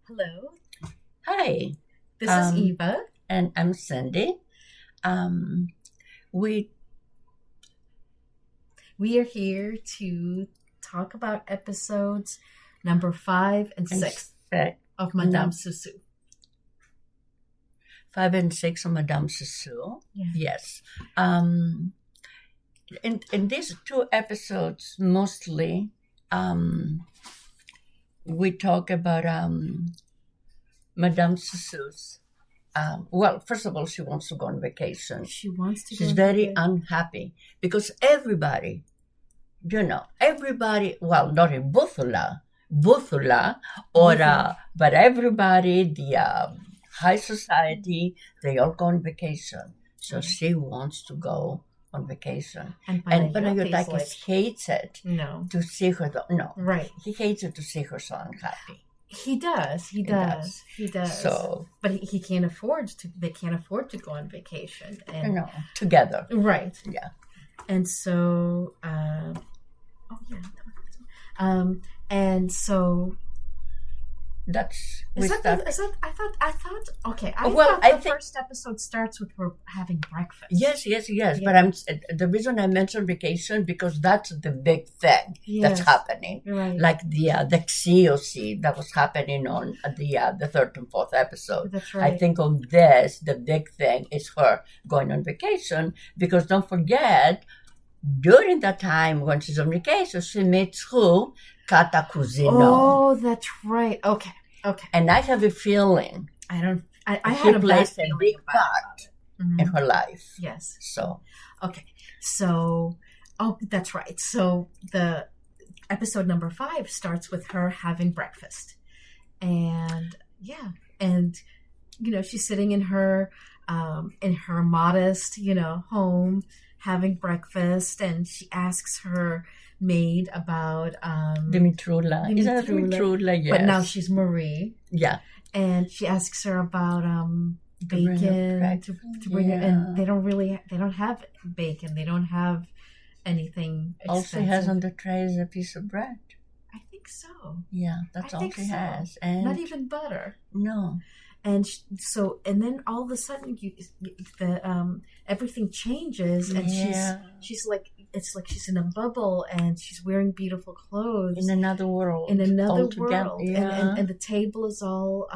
Hello, Hi, this is um, Eva. and I'm Cindy. Um, we We are here to talk about episodes number 5 and 6 expect of Madame num Sousou. 5 and 6 of Madame Sousou. Yeah. Yes. Um, in these two episodes, mostly, um, we talk about Madame Sousou's. Well, first of all, she wants to go on vacation. She wants to go She's on very vacation. unhappy because everybody, well, not in Butula, or, Butula. but everybody, the high society, they all go on vacation. So Right. she wants to go on vacation. And And Panayotis, Panagiotakis hates it no. to see her, no, Right. he hates it to see her so unhappy. He does. He He does. does. He does. So, But he can't afford to. They can't afford to go on vacation. And together. right. Yeah. And so, oh yeah. And so That's, Is we that, start. is that I thought okay, Well, thought I the think, first episode starts with her having breakfast. yes. Yeah. But the reason I mentioned vacation because that's the big thing that's Yes. happening. Right. Like the COC that was happening on the third and fourth episode. That's I right. think on this the big thing is her going on vacation because don't forget during that time when she's on vacation she meets who Kata Kuzino, Oh, that's right. Okay. Okay. and I have a feeling I he had a bad plays a feeling big about part it. in Mhm. her life. Yes. So. Okay. So, oh, that's right. So the episode number 5 starts with her having breakfast. And yeah, and she's sitting in her modest, home having breakfast, and she asks her maid about Dimitrula. Is that Dimitrula? Yes. but now she's Marie, Yeah. and she asks her about bring her bacon breakfast. to bring her, Yeah. and they don't have bacon. They don't have anything All expensive. she has on the tray is a piece of bread. I think so. Yeah, that's I all think she so. has. And Not even butter. no. And and then all of a sudden, everything changes, and Yeah. she's like, it's like she's in a bubble, and she's wearing beautiful clothes In another world. in another altogether. world, Yeah. and the table is all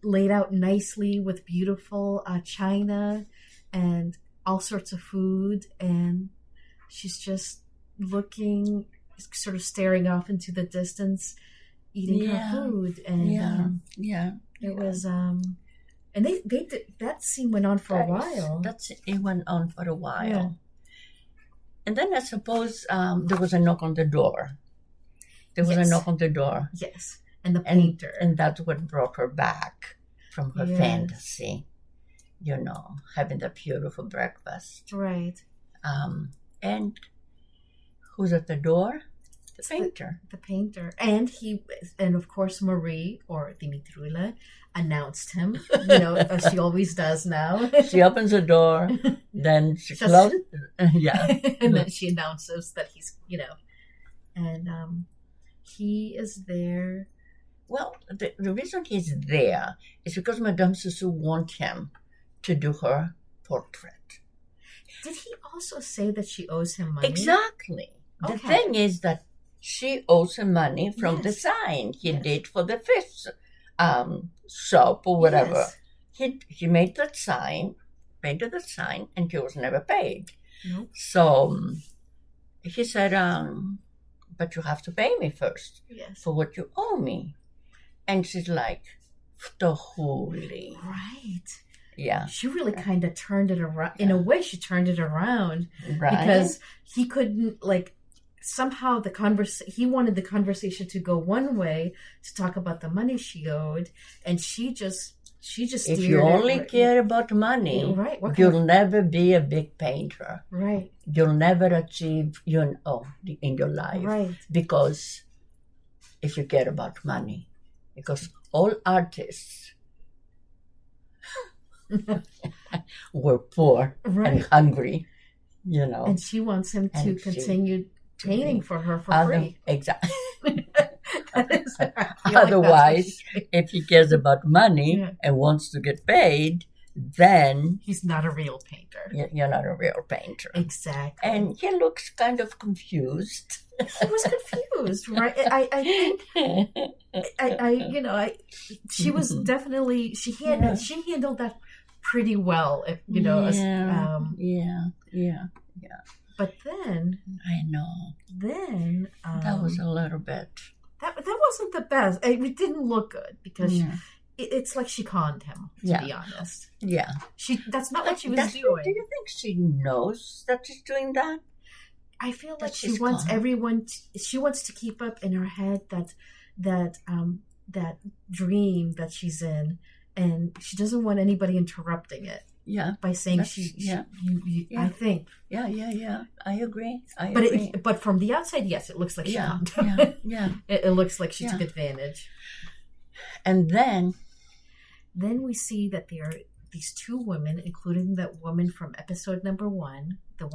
laid out nicely with beautiful china and all sorts of food, and she's just looking, sort of staring off into the distance, eating her Yeah. food, and Yeah. it was and they did, that scene went on for a while. It went on for a while. Yeah. And then I suppose there was a knock on the door. There was a Yes. knock on the door. Yes, and the And, painter. and that's what brought her back from her Yes. fantasy, having that beautiful breakfast. Right. And who's at the door? The painter. The painter, and of course Marie, or Dimitrula, announced him. As she always does now. She opens the door, then she Just- closes. Yeah. And then she announces that he's, and he is there. Well, the reason he's there is because Madame Sousou wants him to do her portrait. Did he also say that she owes him money? Exactly. The Okay. thing is that she owes him money from the Yes. sign he Yes. did for the fish shop or whatever. Yes. He made that sign, painted the sign, and he was never paid. Nope. So he said, but you have to pay me first Yes. for what you owe me. And she's like, Tohuli. Right. Yeah, She really kind of turned it around. In a way, she turned it around right. because he couldn't, somehow he wanted the conversation to go one way, to talk about the money she owed, and she just If you only care about money, right, you'll never be a big painter. right, You'll never achieve in your life. right. Because if you care about money, because all artists were poor Right. and hungry, you know. And she wants him to And she- continue painting for her for Other- free. Exactly. Otherwise, if he cares about money Yeah. and wants to get paid, then He's not a real painter. you're not a real painter. Exactly. And he looks kind of confused. He was confused, right? I think she was definitely she handled that pretty well, if you know. Yeah. But then I know. That was a little bit. That wasn't the best. It didn't look good because it's like she conned him. To be honest, Yeah. That's not what she was doing. Do you think she knows that she's doing that? I feel like she wants everyone. She wants to keep up in her head that dream that she's in, and she doesn't want anybody interrupting it. Yeah. By saying I think. Yeah. I agree. But from the outside, yes, it looks like she conned. Yeah. It looks like she took advantage. And then we see that there are these two women, including that woman from episode number 1, the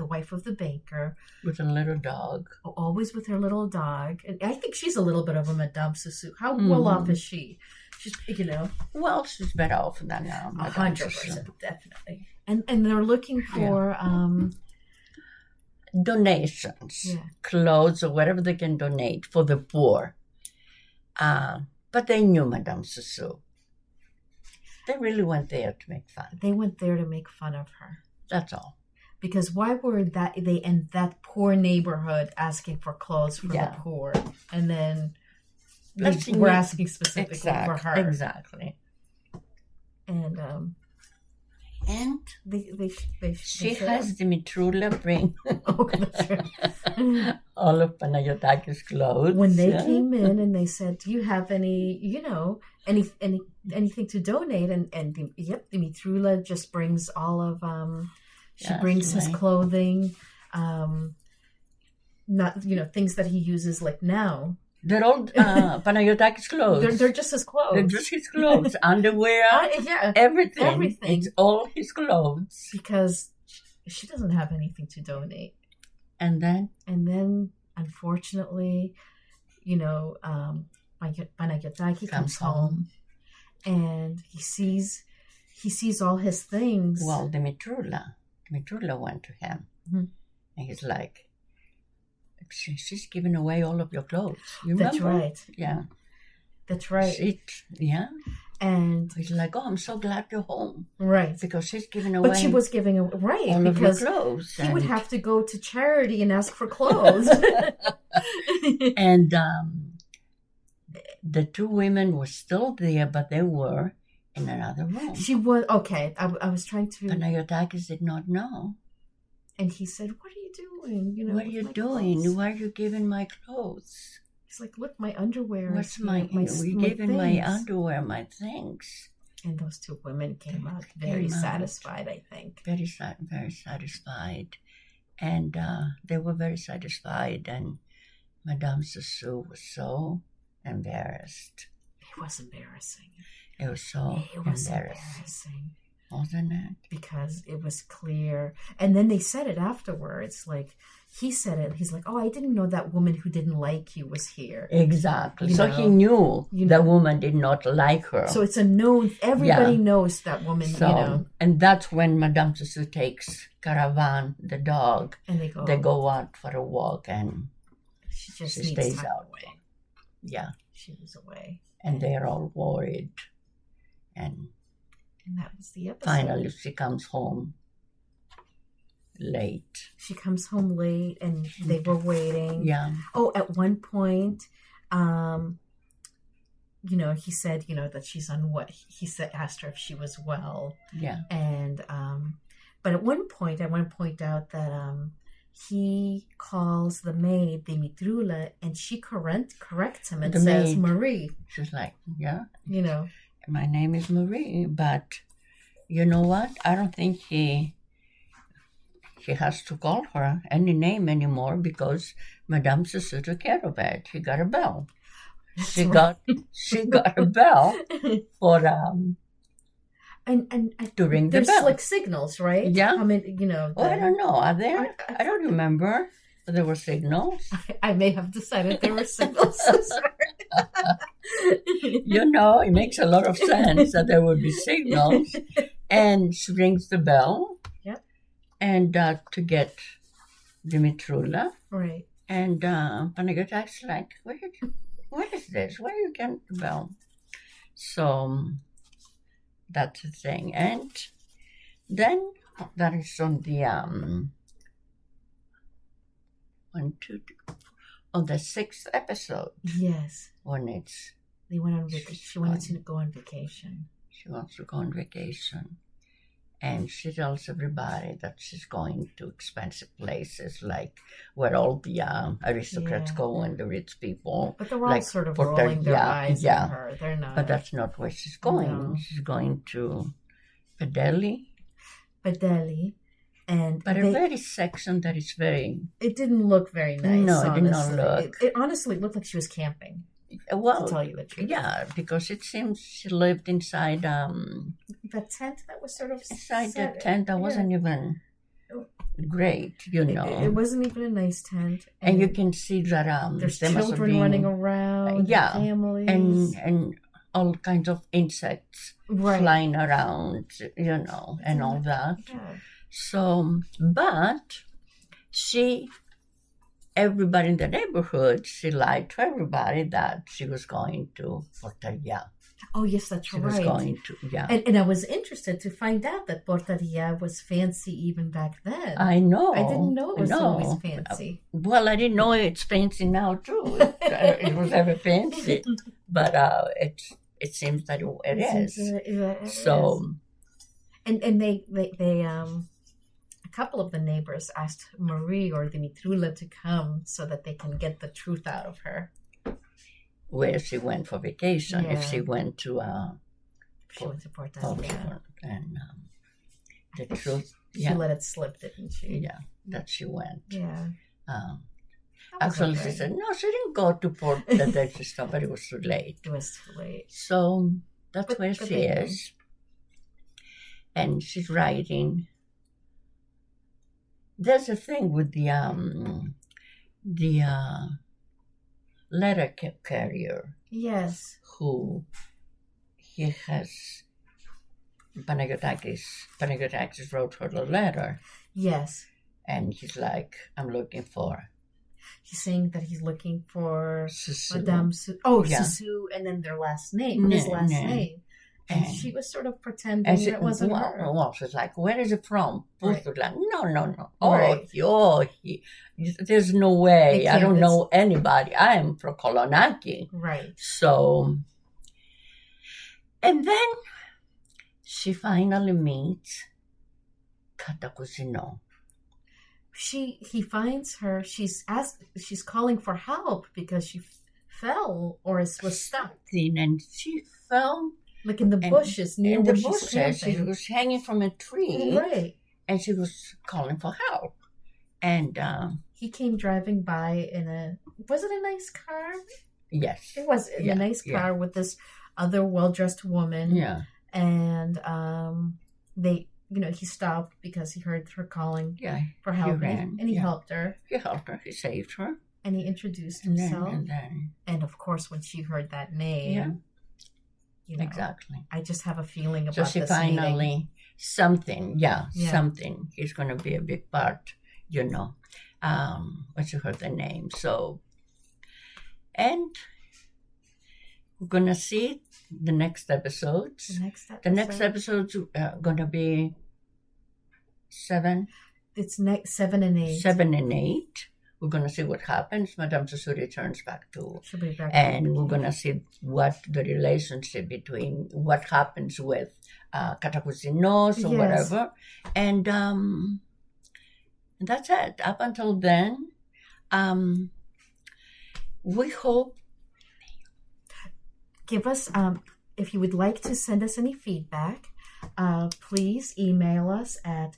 wife of the banker. With a little dog. Always with her little dog. And I think she's a little bit of a Madame Sousou. How well off is she? She's, Well, she's better off than 100%, definitely. And they're looking for donations, clothes or whatever they can donate for the poor. But they knew Madame Sousou. They really went there to make fun. They went there to make fun of her. That's all. Because why were they in that poor neighborhood asking for clothes for the poor, and then we're asking specifically for her? Exactly. And she has Dimitrula bring that's right. all of Panayotakis' clothes. When they came in and they said, "Do you have any, anything to donate?" And Dimitrula just brings all of she brings his clothing, not things that he uses like now. They're all Panayotakis' clothes. They're just his clothes. They're just his clothes. Underwear, everything. It's all his clothes. Because she doesn't have anything to donate. And then, unfortunately, Panayotaki comes home, and he sees all his things. Well, Dimitrula went to him, and he's like, she's giving away all of your clothes. You remember? That's right. Yeah. That's right. And he's like, "Oh, I'm so glad you're home." Right. Because she's giving away. But she was giving away all because of your clothes. He would have to go to charity and ask for clothes. And the two women were still there, but they were in another room. She was okay. I was trying to. Panayotakis did not know. And he said, "What are you doing? What are you doing? Clothes? Why are you giving my clothes?" He's like, "Look, my underwear. What's you giving my underwear, my things?" And those two women came out very satisfied, I think. Very satisfied. And they were very satisfied. And Madame Sousou was so embarrassed. It was embarrassing. It was so embarrassing. Wasn't it? Because it was clear. And then they said it afterwards. Like, he said it. He's like, "Oh, I didn't know that woman who didn't like you was here." Exactly. So he knew that woman did not like her. So it's a known, everybody knows that woman, And that's when Madame Sousou takes Caravan, the dog, and they go out for a walk, and she stays out. Away. Yeah. She was away. And they're all worried. And that was the episode. Finally, she comes home late. She comes home late, and they were waiting. Yeah. Oh, at one point, he said, that she's unwell. Asked her if she was well. Yeah. And, but at one point, I want to point out that he calls the maid Dimitrula, and she corrects him and says Marie. She's like, yeah. My name is Marie, but you know what? I don't think he has to call her any name anymore because Madame Sousou took care of it. He got a bell. She got a bell for and to ring the bell. There's like signals, right? Yeah. I mean, I don't know. Are there? I don't remember. There were signals. I may have decided there were signals. It makes a lot of sense that there would be signals. And she rings the bell. Yep. And to get Dimitrula. Right. And Panagiotak's like, what is this? Why are you getting the bell? So that's the thing. And then that is on the on the 6th episode. Yes. When they went on vacation. She wanted to go on vacation. She wants to go on vacation. And she tells everybody that she's going to expensive places, like where all the aristocrats go and the rich people. But they're all sort of rolling their eyes at her. They're not. But that's not where she's going. No. She's going to Pedelli. And but a very section that is very... It didn't look very nice, No, it honestly. did not look... It honestly looked like she was camping, well, to tell you the truth. Yeah, because it seems she lived inside... the tent that was sort of... Inside the tent that wasn't even great, It wasn't even a nice tent. And you can see that... there's children running around, families. And all kinds of insects flying around, and all that. Yeah. So, but everybody in the neighborhood, she lied to everybody that she was going to Porteria. Oh, yes, that's right. She was going to, And I was interested to find out that Porteria was fancy even back then. I know. I didn't know it was always fancy. Well, I didn't know it's fancy now, too. It was ever fancy. But it seems that it is. So... And they a couple of the neighbors asked Marie or Dimitrula to come so that they can get the truth out of her. Where she went for vacation, if she went to... she went to Porteria. And the truth... She let it slip, didn't she? Yeah, that she went. Yeah. Actually, she said, no, she didn't go to Porteria, but it was too late. It was too late. So that's where she is. And she's writing. There's a thing with the letter carrier. Yes. Who he has. Panagiotakis wrote her the letter. Yes. And he's like, I'm looking for. He's saying that he's looking for Sousou. Madam Sousou. Oh, yeah. Sousou, and then their last name, his last name. And she was sort of pretending it wasn't her. Well, she's like, where is it from? Right. No. Oh, there's no way. I don't know anybody. I am from Kolonaki. Right. So, and then she finally meets Katakuzino. He finds her. She's calling for help because she fell or was stuck. And she fell. Like in the bushes near where she's camping. She was hanging from a tree. Right. And she was calling for help. And he came driving by was it a nice car? Yes. It was a nice car with this other well-dressed woman. Yeah. And he stopped because he heard her calling for help. And he helped her. He helped her. He saved her. And he introduced himself. And of course, when she heard that name... exactly. I just have a feeling about this. So she finally, something. He's going to be a big part, when she heard the name. So, and we're going to see the next episodes. The next episodes are going to be 7. It's 7 and 8. 7 and 8. We're going to see what happens. Madam Sousou returns back to... She'll be back. And we're going to see what the relationship between... What happens with Catacuzinos or whatever. And that's it. Up until then, we hope... Give us... if you would like to send us any feedback, please email us at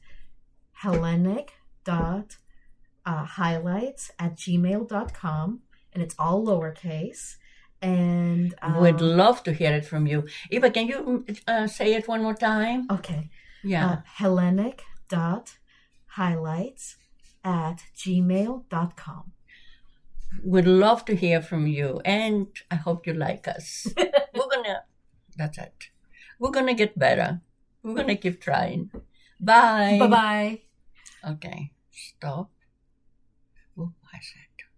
hellenic.highlights@gmail.com, and it's all lowercase. And we'd love to hear it from you. Eva, can you say it one more time? Okay. Yeah. Hellenic.highlights @gmail.com. We'd love to hear from you, and I hope you like us. That's it. We're gonna get better. We're gonna keep trying. Bye. Bye-bye. Okay, stop. Oh, I said.